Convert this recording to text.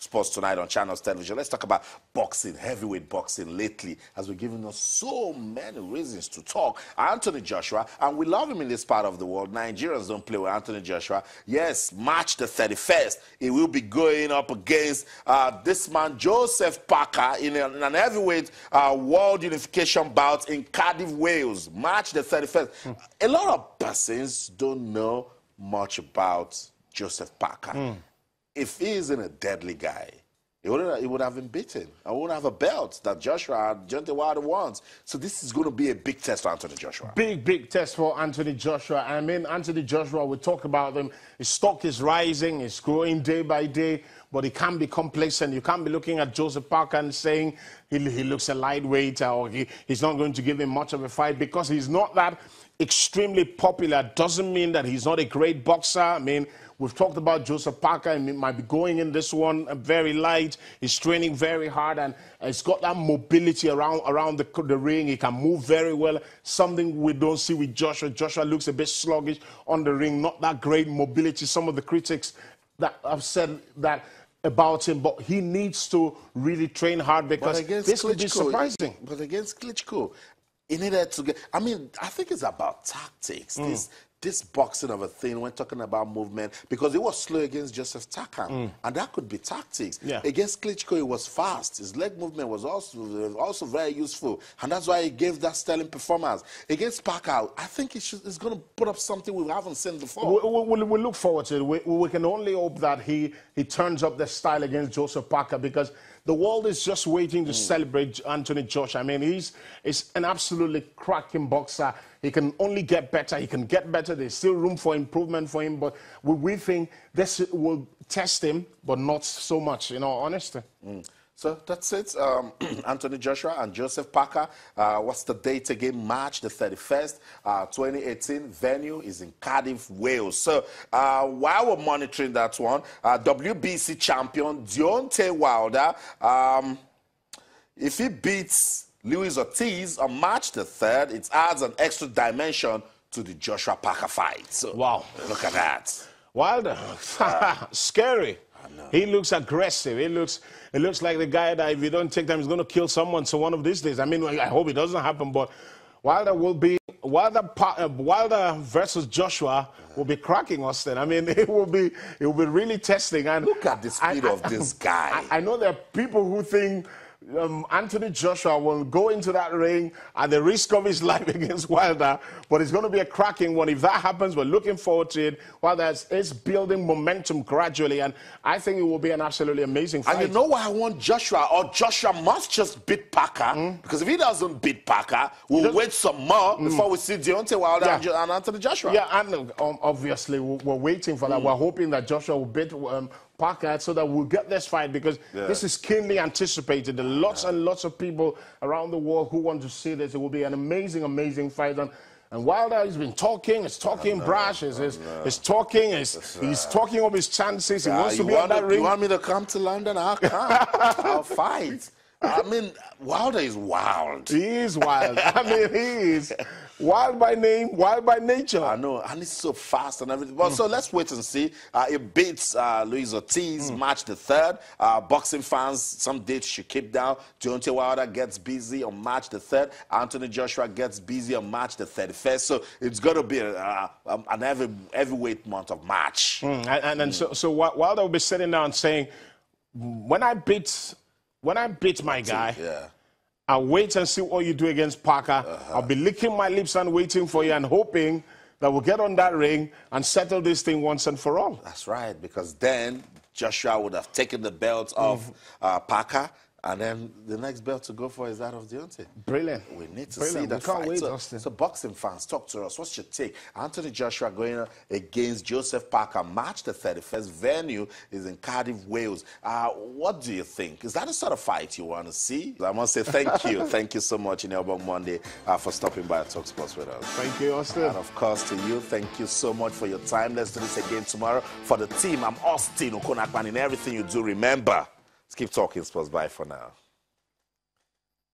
Sports Tonight on Channels Television. Let's talk about boxing, heavyweight boxing lately, as we're giving us so many reasons to talk. Anthony Joshua, and we love him in this part of the world. Nigerians don't play with Anthony Joshua. Yes, March the 31st, he will be going up against this man, Joseph Parker, in an heavyweight world unification bout in Cardiff, Wales, March the 31st. A lot of persons don't know much about Joseph Parker. If he isn't a deadly guy, he would have been beaten. I wouldn't have a belt that Joshua, Deontay Wilder wants. So this is going to be a big test for Anthony Joshua. Big test for Anthony Joshua. I mean, Anthony Joshua, we talk about him. His stock is rising. It's growing day by day. But he can't be complacent. You can't be looking at Joseph Parker and saying he looks a lightweight or he's not going to give him much of a fight, because he's not that extremely popular. Doesn't mean that he's not a great boxer. I mean, we've talked about Joseph Parker, and he might be going in this one very light. He's training very hard, and he's got that mobility around the ring. He can move very well, something we don't see with Joshua. Joshua looks a bit sluggish on the ring, not that great mobility. Some of the critics that have said that about him, but he needs to really train hard, because this would be surprising. But against Klitschko, he needed to get, I mean, I think it's about tactics. This boxing of a thing, when talking about movement, because he was slow against Joseph Parker, and that could be tactics. Yeah. Against Klitschko, he was fast. His leg movement was also very useful, and that's why he gave that sterling performance. Against Parker, I think he's going to put up something we haven't seen before. We look forward to it. We can only hope that he turns up the style against Joseph Parker, because the world is just waiting to celebrate Anthony Joshua. I mean, he's an absolutely cracking boxer. He can only get better. He can get better. There's still room for improvement for him. But we think this will test him, but not so much, in all honesty. So that's it. Anthony Joshua and Joseph Parker. What's the date again? March the 31st, 2018. Venue is in Cardiff, Wales. So while we're monitoring that one, WBC champion Deontay Wilder, if he beats Luis Ortiz on March the 3rd, it adds an extra dimension to the Joshua Parker fight. So, wow. Look at that. Wilder, scary. He looks aggressive. He looks like the guy that if you don't take time, he's going to kill someone. So one of these days, I mean, I hope it doesn't happen, but Wilder versus Joshua will be cracking us then. I mean, it will be really testing. And look at the speed of this guy. I know there are people who think Anthony Joshua will go into that ring at the risk of his life against Wilder, but it's going to be a cracking one. If that happens, we're looking forward to it. Wilder is building momentum gradually, and I think it will be an absolutely amazing fight. And you know why I want Joshua? Or Joshua must just beat Parker, because if he doesn't beat Parker, we'll wait some more before we see Deontay Wilder and Anthony Joshua. Yeah, and obviously we're waiting for that. We're hoping that Joshua will beat Parker, so that we'll get this fight, because this is keenly anticipated. There are lots and lots of people around the world who want to see this. It will be an amazing fight. And Wilder has been talking, he's talking brash, he's talking of his chances. He wants to be on that ring. You want me to come to London? I'll come. I'll fight. I mean, Wilder is wild. He is wild. I mean, he is wild by name, wild by nature. I know, and he's so fast and everything. Well, so let's wait and see. It beats Luis Ortiz March the 3rd. Boxing fans, some dates should keep down. Deontay Wilder gets busy on March the 3rd. Anthony Joshua gets busy on March the 31st. So it's going to be an heavyweight month of March. So Wilder will be sitting down saying, when I beat my guy, I'll wait and see what you do against Parker. I'll be licking my lips and waiting for you and hoping that we'll get on that ring and settle this thing once and for all. That's right, because then Joshua would have taken the belt off Parker, and then the next belt to go for is that of Deontay. Brilliant. We need to see that fight. So boxing fans, talk to us. What's your take? Anthony Joshua going against Joseph Parker, March the 31st. Venue is in Cardiff, Wales. What do you think? Is that the sort of fight you want to see? I must say thank you. Thank you so much, Inelbong Monday, for stopping by at Talk Sports with us. Thank you, Austin. And of course to you, thank you so much for your time. Let's do this again tomorrow. For the team, I'm Austin Okonakman. In everything you do, remember, let's keep talking sports. Bye for now.